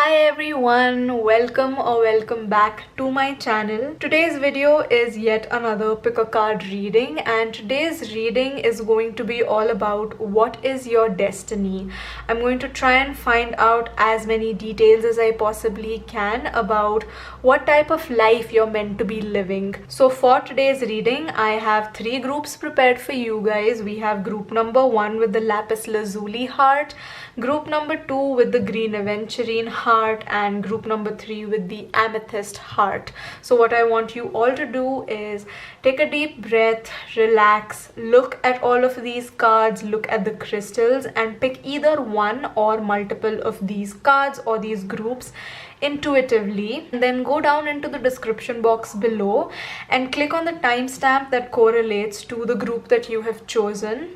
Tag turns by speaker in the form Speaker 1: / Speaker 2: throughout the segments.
Speaker 1: Hi everyone, welcome back to my channel. Today's video is yet another pick a card reading, and today's reading is going to be all about what is your destiny. I'm going to try and find out as many details as I possibly can about what type of life you're meant to be living. So for today's reading, I have three groups prepared for you guys. We have group number 1 with the lapis lazuli heart, group number 2 with the green aventurine heart, and group number 3 with the amethyst heart. So what I want you all to do is take a deep breath, relax, look at all of these cards, look at the crystals, and pick either one or multiple of these cards or these groups intuitively, and then go down into the description box below and click on the timestamp that correlates to the group that you have chosen.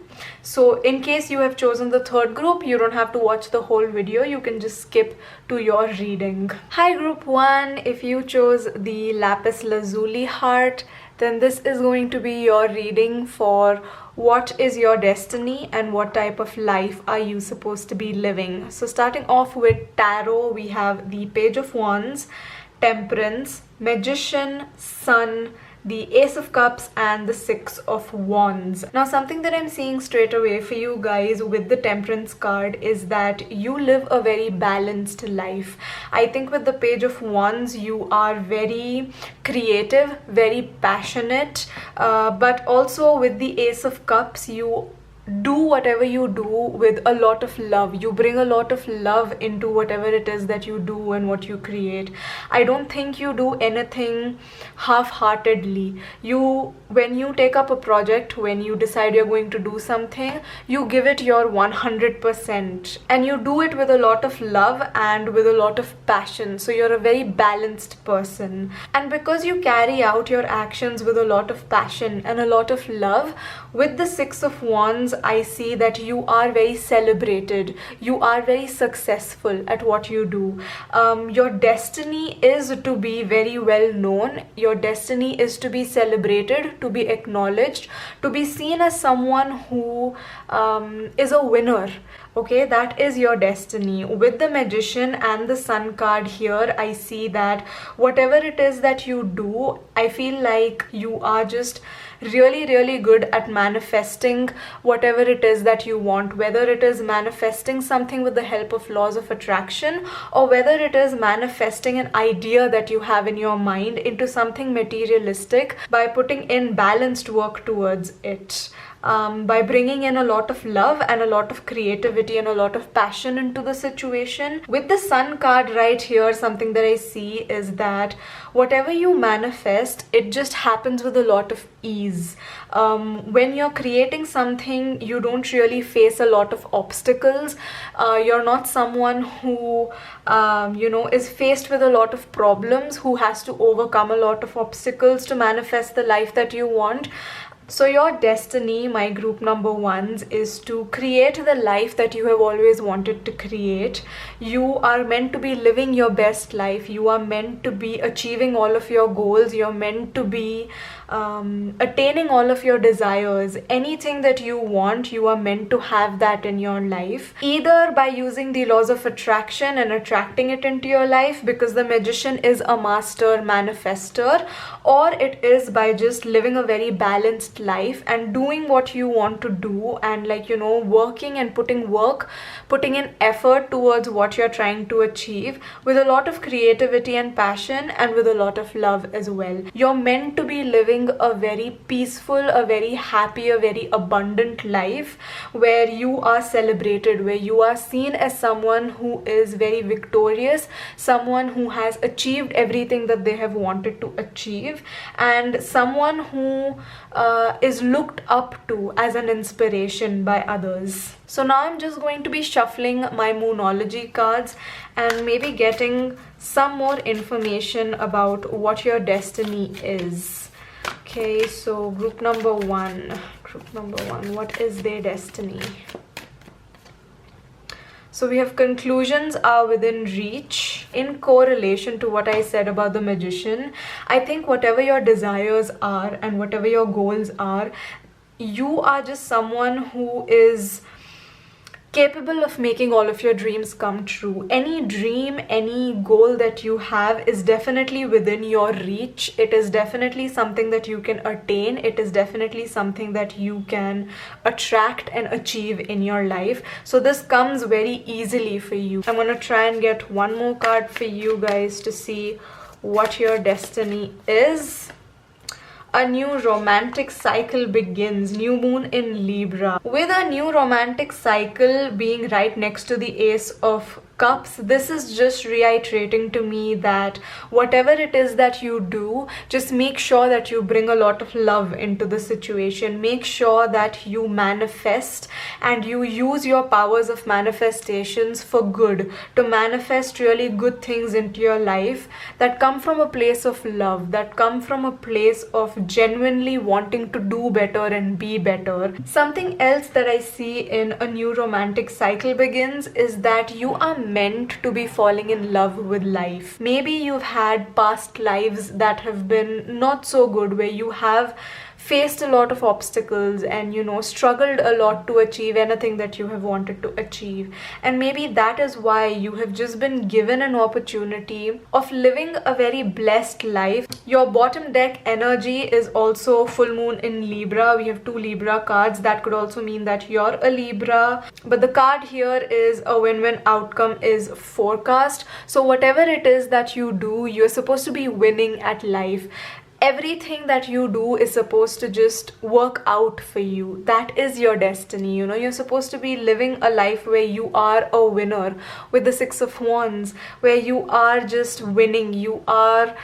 Speaker 1: So in case you have chosen the third group, you don't have to watch the whole video, you can just skip to your reading. Hi group 1, if you chose the lapis lazuli heart, then this is going to be your reading for what is your destiny and what type of life are you supposed to be living. So starting off with tarot, we have the Page of Wands, Temperance, Magician, Sun, the Ace of Cups, and the Six of Wands. Now something that I'm seeing straight away for you guys with the Temperance card is that you live a very balanced life. I think with the Page of Wands you are very creative, very passionate, but also with the Ace of Cups you do whatever you do with a lot of love. You bring a lot of love into whatever it is that you do and what you create. I don't think you do anything half-heartedly. When you take up a project, when you decide you're going to do something, you give it your 100%, and you do it with a lot of love and with a lot of passion. So you're a very balanced person, and because you carry out your actions with a lot of passion and a lot of love, with the Six of Wands I see that you are very celebrated, you are very successful at what you do. Your destiny is to be very well known, your destiny is to be celebrated, to be acknowledged, to be seen as someone who is a winner. Okay, that is your destiny. With the Magician and the Sun card here, I see that whatever it is that you do, I feel like you are just really good at manifesting whatever it is that you want, whether it is manifesting something with the help of laws of attraction, or whether it is manifesting an idea that you have in your mind into something materialistic by putting in balanced work towards it. By bringing in a lot of love and a lot of creativity and a lot of passion into the situation. With the Sun card right here, something that I see is that whatever you manifest, it just happens with a lot of ease. When you're creating something, you don't really face a lot of obstacles. You're not someone who is faced with a lot of problems, who has to overcome a lot of obstacles to manifest the life that you want. So your destiny, my group number 1s, is to create the life that you have always wanted to create. You are meant to be living your best life. You are meant to be achieving all of your goals. You're meant to be attaining all of your desires. Anything that you want, you are meant to have that in your life, either by using the laws of attraction and attracting it into your life, because the Magician is a master manifester, or it is by just living a very balanced life and doing what you want to do, and working and putting in effort towards what you're trying to achieve with a lot of creativity and passion, and with a lot of love as well. You're meant to be living a very peaceful, a very happy, a very abundant life where you are celebrated, where you are seen as someone who is very victorious, someone who has achieved everything that they have wanted to achieve, and someone who is looked up to as an inspiration by others. So now I'm just going to be shuffling my Moonology cards and maybe getting some more information about what your destiny is. Okay, so group number 1, what is their destiny? So we have conclusions are within reach. In correlation to what I said about the Magician, I think whatever your desires are and whatever your goals are, you are just someone who is capable of making all of your dreams come true. Any dream, any goal that you have is definitely within your reach. It is definitely something that you can attain. It is definitely something that you can attract and achieve in your life. So this comes very easily for you. I'm gonna try and get one more card for you guys to see what your destiny is. A new romantic cycle begins. New moon in Libra. With a new romantic cycle being right next to the Ace of Cups, this is just reiterating to me that whatever it is that you do, just make sure that you bring a lot of love into the situation. Make sure that you manifest and you use your powers of manifestations for good, to manifest really good things into your life that come from a place of love, that come from a place of genuinely wanting to do better and be better. Something else that I see in a new romantic cycle begins is that you are meant to be falling in love with life. Maybe you've had past lives that have been not so good, where you have faced a lot of obstacles and struggled a lot to achieve anything that you have wanted to achieve, and maybe that is why you have just been given an opportunity of living a very blessed life. Your bottom deck energy is also full moon in Libra. We have two Libra cards. That could also mean that you're a Libra, but the card here is a win-win outcome is forecast. So whatever it is that you do, you're supposed to be winning at life. Everything that you do is supposed to just work out for you. That is your destiny. You're supposed to be living a life where you are a winner with the Six of Wands, where you are just winning. You are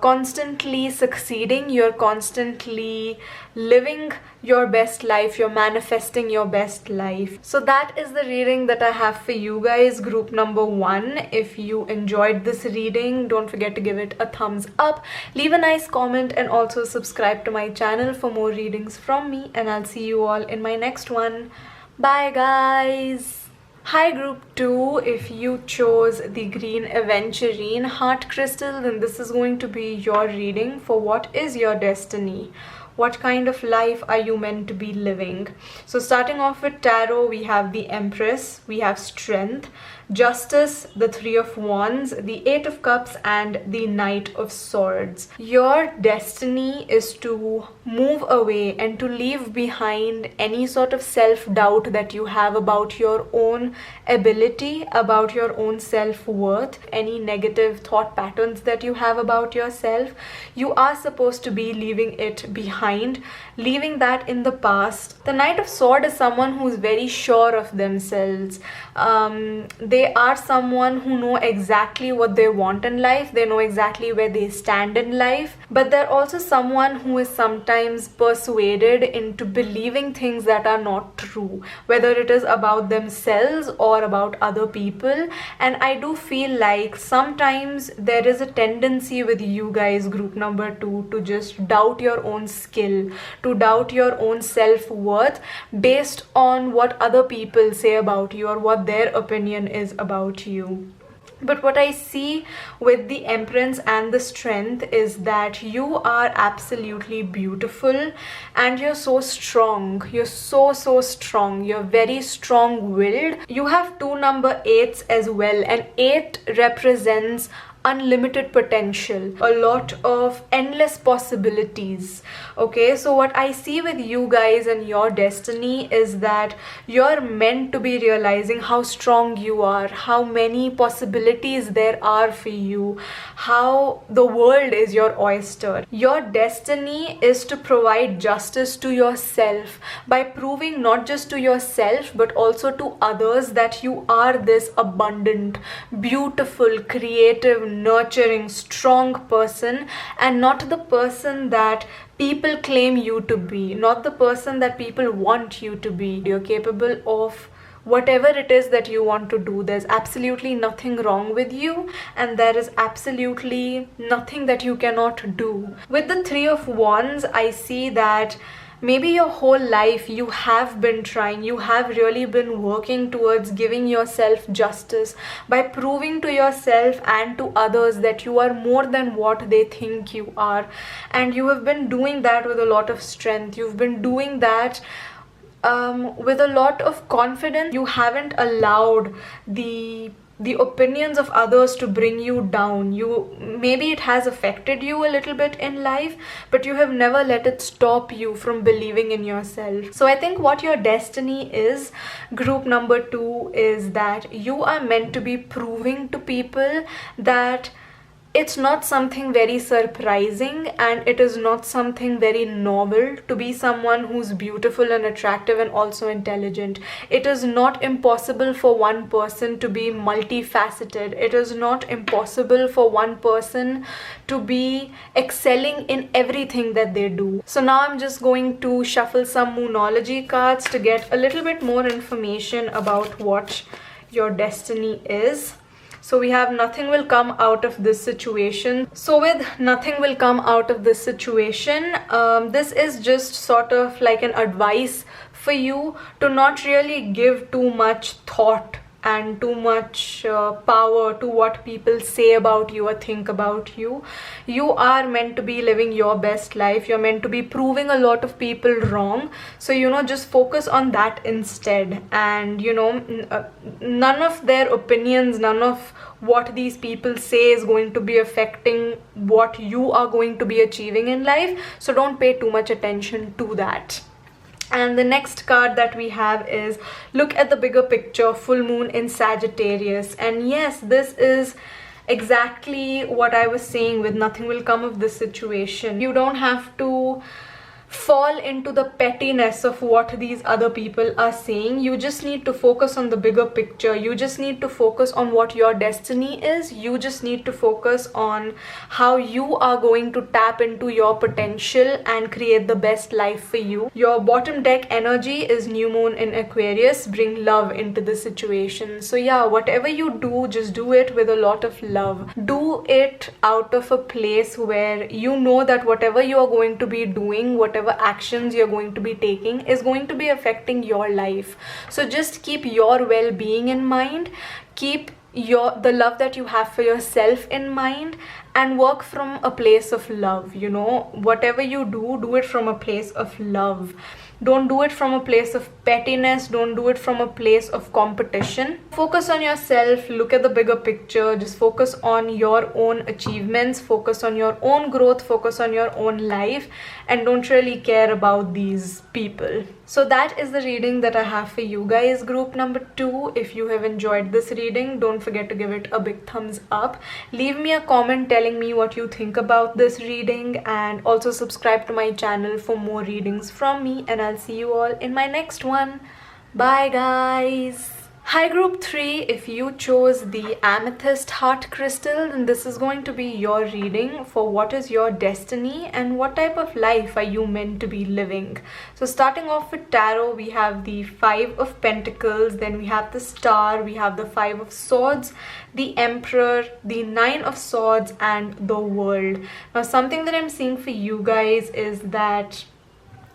Speaker 1: constantly succeeding. You're constantly living your best life. You're manifesting your best life. So that is the reading that I have for you guys, group number 1. If you enjoyed this reading, don't forget to give it a thumbs up, leave a nice comment, and also subscribe to my channel for more readings from me, and I'll see you all in my next one. Bye guys. Hi group 2, if you chose the green aventurine heart crystal, then this is going to be your reading for what is your destiny. What kind of life are you meant to be living? So starting off with tarot, we have the Empress, we have Strength, Justice, the Three of Wands, the Eight of Cups, and the Knight of Swords. Your destiny is to move away and to leave behind any sort of self-doubt that you have about your own ability, about your own self-worth, any negative thought patterns that you have about yourself. You are supposed to be leaving it behind, leaving that in the past. The Knight of Swords is someone who is very sure of themselves. They are someone who know exactly what they want in life. They know exactly where they stand in life, but they're also someone who is sometimes persuaded into believing things that are not true, whether it is about themselves or about other people. And I do feel like sometimes there is a tendency with you guys, group number 2, to just doubt your own skill, to doubt your own self-worth based on what other people say about you or what their opinion is about you. But what I see with the Empress and the Strength is that you are absolutely beautiful and you're so strong. You're so strong. You're very strong-willed. You have two number 8s as well, and 8 represents unlimited potential, a lot of endless possibilities. Okay, so what I see with you guys and your destiny is that you're meant to be realizing how strong you are, how many possibilities there are for you, how the world is your oyster. Your destiny is to provide justice to yourself by proving not just to yourself but also to others that you are this abundant, beautiful, creative, nurturing, strong person, and not the person that people claim you to be, not the person that people want you to be. You're capable of whatever it is that you want to do. There's absolutely nothing wrong with you, and there is absolutely nothing that you cannot do. With the Three of Wands, I see that maybe your whole life you have been trying, you have really been working towards giving yourself justice by proving to yourself and to others that you are more than what they think you are. And you have been doing that with a lot of strength. You've been doing that with a lot of confidence. You haven't allowed the opinions of others to bring you down. Maybe it has affected you a little bit in life, but you have never let it stop you from believing in yourself. So I think what your destiny is, group number 2, is that you are meant to be proving to people that it's not something very surprising and it is not something very novel to be someone who's beautiful and attractive and also intelligent. It is not impossible for one person to be multifaceted. It is not impossible for one person to be excelling in everything that they do. So now I'm just going to shuffle some Moonology cards to get a little bit more information about what your destiny is. So we have nothing will come out of this situation. So with nothing will come out of this situation, this is just sort of like an advice for you to not really give too much thought and too much power to what people say about you or think about you. You are meant to be living your best life. You're meant to be proving a lot of people wrong. So, just focus on that instead. And, none of their opinions, none of what these people say is going to be affecting what you are going to be achieving in life. So don't pay too much attention to that. And the next card that we have is look at the bigger picture, full moon in Sagittarius. And yes, this is exactly what I was saying with nothing will come of this situation. You don't have to fall into the pettiness of what these other people are saying. You just need to focus on the bigger picture. You just need to focus on what your destiny is. You just need to focus on how you are going to tap into your potential and create the best life for you. Your bottom deck energy is new moon in Aquarius. Bring love into the situation. So yeah, whatever you do, just do it with a lot of love. Do it out of a place where you know that whatever you are going to be doing, whatever actions you're going to be taking is going to be affecting your life. So just keep your well-being in mind, keep the love that you have for yourself in mind, and work from a place of love. Whatever you do it from a place of love. Don't do it from a place of pettiness. Don't do it from a place of competition. Focus on yourself. Look at the bigger picture. Just focus on your own achievements. Focus on your own growth. Focus on your own life. And don't really care about these people. So that is the reading that I have for you guys, group number 2. If you have enjoyed this reading, don't forget to give it a big thumbs up. Leave me a comment telling me what you think about this reading, and also subscribe to my channel for more readings from me, and I'll see you all in my next one. Bye guys. Hi group 3, if you chose the amethyst heart crystal, then this is going to be your reading for what is your destiny and what type of life are you meant to be living. So starting off with tarot, we have the 5 of Pentacles, then we have the Star, we have the 5 of Swords, the Emperor, the 9 of Swords, and the World. Now something that I'm seeing for you guys is that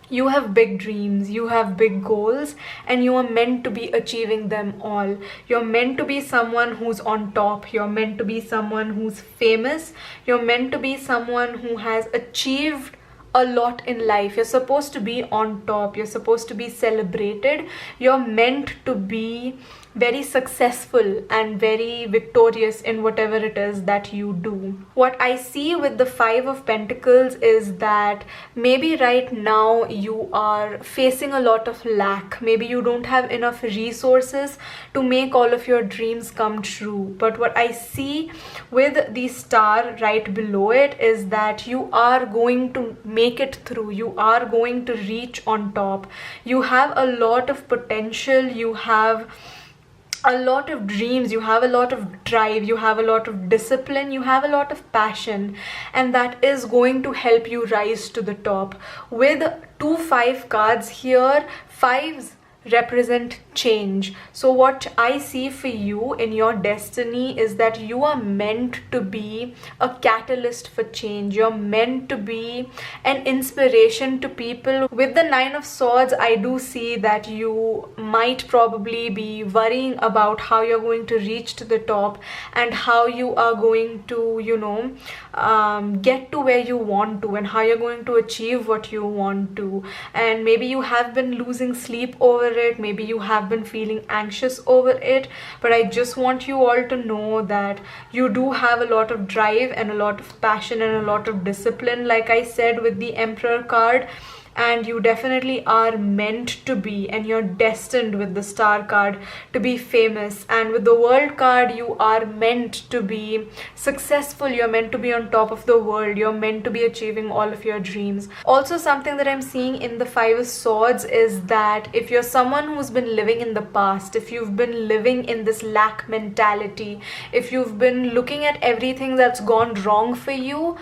Speaker 1: you have big dreams, you have big goals, and you are meant to be achieving them all. You're meant to be someone who's on top. You're meant to be someone who's famous. You're meant to be someone who has achieved a lot in life. You're supposed to be on top. You're supposed to be celebrated. You're meant to be very successful and very victorious in whatever it is that you do. What I see with the 5 of Pentacles is that maybe right now you are facing a lot of lack. Maybe you don't have enough resources to make all of your dreams come true. But what I see with the Star right below it is that you are going to make it through. You are going to reach on top. You have a lot of potential. You have a lot of dreams, you have a lot of drive, you have a lot of discipline, you have a lot of passion, and that is going to help you rise to the top. With 2 5 cards here, 5s represent change. So what I see for you in your destiny is that you are meant to be a catalyst for change. You're meant to be an inspiration to people. With the 9 of Swords, I do see that you might probably be worrying about how you're going to reach to the top and how you are going to, get to where you want to, and how you're going to achieve what you want to. And maybe you have been losing sleep over it, maybe you have been feeling anxious over it, but I just want you all to know that you do have a lot of drive and a lot of passion and a lot of discipline, like I said with the Emperor card. And you definitely are meant to be, and you're destined with the Star card to be famous. And with the World card, you are meant to be successful, you're meant to be on top of the world, you're meant to be achieving all of your dreams. Also, something that I'm seeing in the Five of Swords is that if you're someone who's been living in the past, if you've been living in this lack mentality, if you've been looking at everything that's gone wrong for you,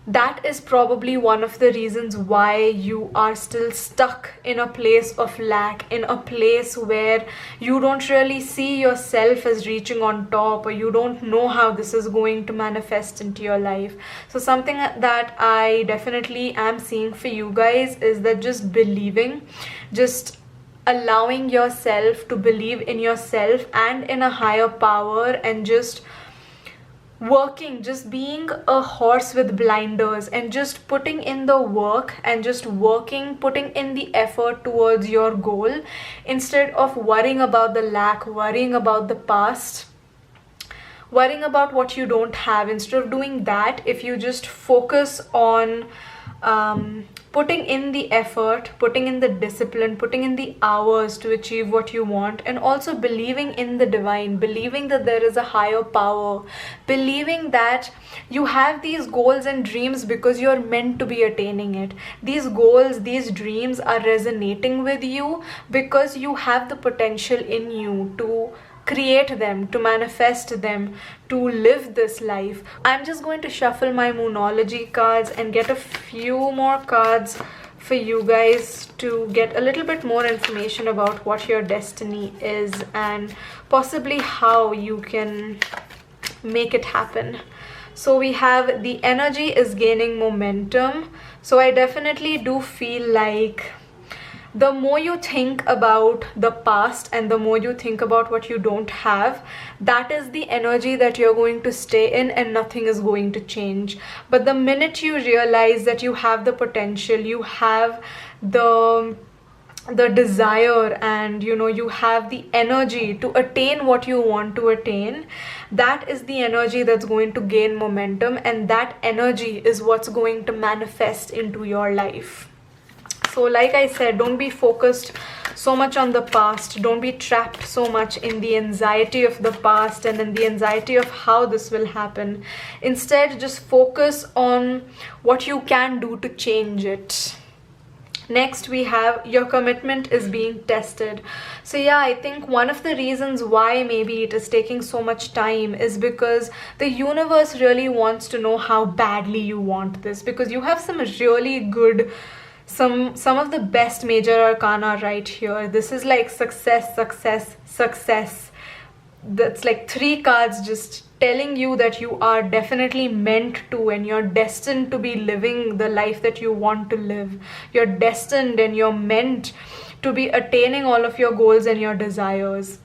Speaker 1: that is probably one of the reasons why you are still stuck in a place of lack, in a place where you don't really see yourself as reaching on top, or you don't know how this is going to manifest into your life. So something that I definitely am seeing for you guys is that just believing, just allowing yourself to believe in yourself and in a higher power, and just working, just being a horse with blinders, and just putting in the work, and just working, putting in the effort towards your goal, instead of worrying about the lack, worrying about the past, worrying about what you don't have. Instead of doing that, if you just focus on putting in the effort, putting in the discipline, putting in the hours to achieve what you want, and also believing in the divine, believing that there is a higher power, believing that you have these goals and dreams because you're meant to be attaining it. These goals, these dreams are resonating with you because you have the potential in you to create them, to manifest them, to live this life. I'm just going to shuffle my Moonology cards and get a few more cards for you guys to get a little bit more information about what your destiny is and possibly how you can make it happen. So we have the energy is gaining momentum. So I definitely do feel like the more you think about the past and the more you think about what you don't have, that is the energy that you're going to stay in, and nothing is going to change. But the minute you realize that you have the potential, you have the desire, and you have the energy to attain what you want to attain, that is the energy that's going to gain momentum, and that energy is what's going to manifest into your life. So like I said, don't be focused so much on the past. Don't be trapped so much in the anxiety of the past and in the anxiety of how this will happen. Instead, just focus on what you can do to change it. Next, we have your commitment is being tested. So yeah, I think one of the reasons why maybe it is taking so much time is because the universe really wants to know how badly you want this, because you have some really good, some of the best major arcana right here. This is like success, success, success. That's like 3 cards just telling you that you are definitely meant to, and you're destined to be living the life that you want to live. You're destined and you're meant to be attaining all of your goals and your desires.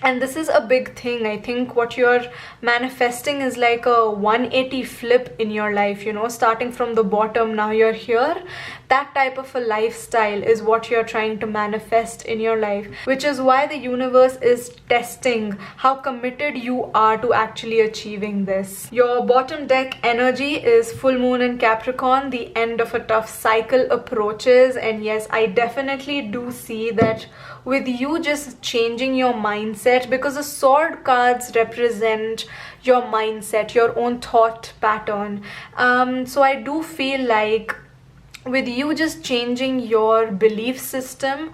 Speaker 1: And this is a big thing. I think what you're manifesting is like a 180 flip in your life, starting from the bottom, now you're here. That type of a lifestyle is what you're trying to manifest in your life, which is why the universe is testing how committed you are to actually achieving this. Your bottom deck energy is full moon in Capricorn. The end of a tough cycle approaches, and yes, I definitely do see that with you just changing your mindset, because the sword cards represent your mindset, your own thought pattern. So I do feel like with you just changing your belief system,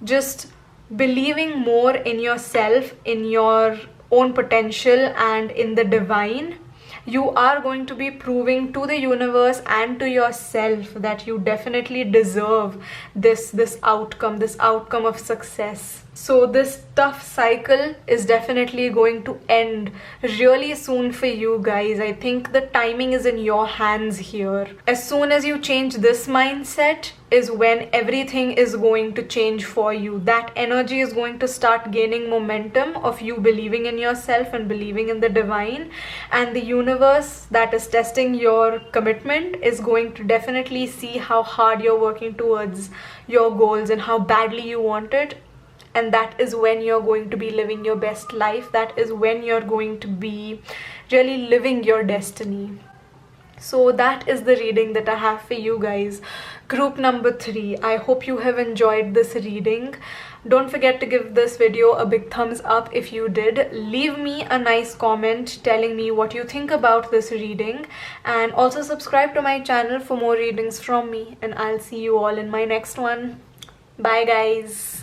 Speaker 1: just believing more in yourself, in your own potential, and in the divine, you are going to be proving to the universe and to yourself that you definitely deserve this outcome of success. So this tough cycle is definitely going to end really soon for you guys. I think the timing is in your hands here. As soon as you change this mindset, is when everything is going to change for you. That energy is going to start gaining momentum of you believing in yourself and believing in the divine, and the universe that is testing your commitment is going to definitely see how hard you're working towards your goals and how badly you want it. And that is when you're going to be living your best life. That is when you're going to be really living your destiny. So that is the reading that I have for you guys. Group number 3. I hope you have enjoyed this reading. Don't forget to give this video a big thumbs up if you did. Leave me a nice comment telling me what you think about this reading, and also subscribe to my channel for more readings from me, and I'll see you all in my next one. Bye guys.